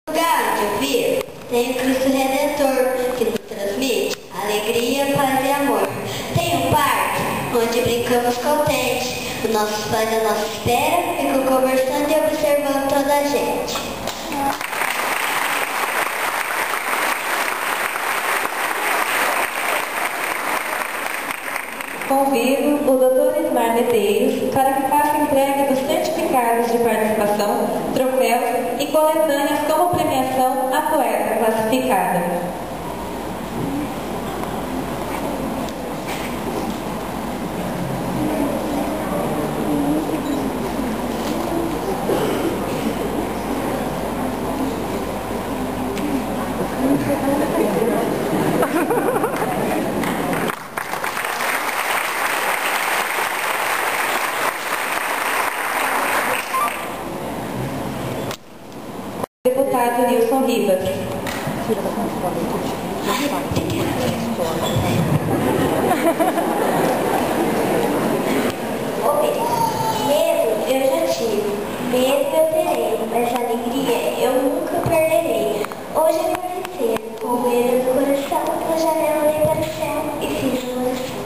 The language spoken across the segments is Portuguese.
Lugar de ouvir, tem o Cristo Redentor, que nos transmite alegria, paz e amor. Tem um parque, onde brincamos contentes. Os nossos pais à nossa espera ficam conversando e observando toda a gente. Convido o Dr. Ismar Medeiros para que faça entrega dos certificados de participação, troféus e coletâneas como premiação à poeta classificada. Deputado Nilson Ribas. Medo eu já tive, medo eu terei, mas alegria eu nunca perderei. Hoje acordei cedo, com medo no coração, na janela olhei para o céu e fiz uma oração.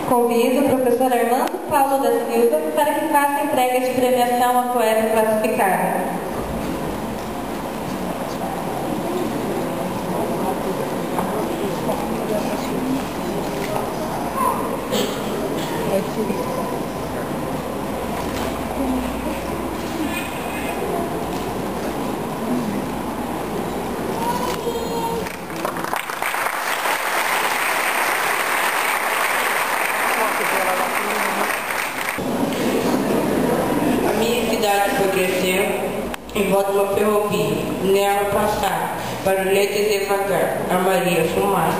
Convido o professor Armando Paulo da Silva para que faça entrega de premiação à poeta classificada. A minha cidade foi crescendo em volta de uma ferrovia, nela passar, barulhento e devagar, a Maria fumar.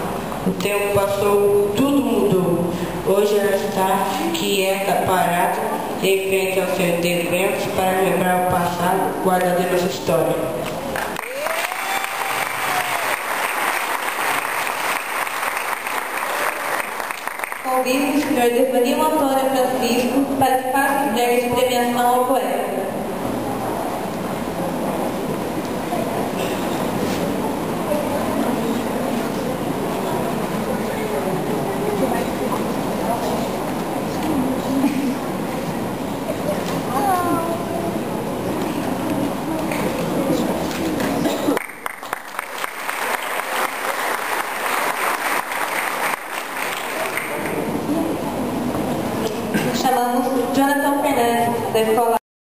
O tempo passou, tudo mudou. Hoje ela está quieta, parada, em frente aos seus eventos para lembrar o passado, guardando a nossa história. Convido o senhor Devanil Antônio Francisco para que faça entrega de premiação ao poeta. Chamamos Jonathan Fernandes, da escola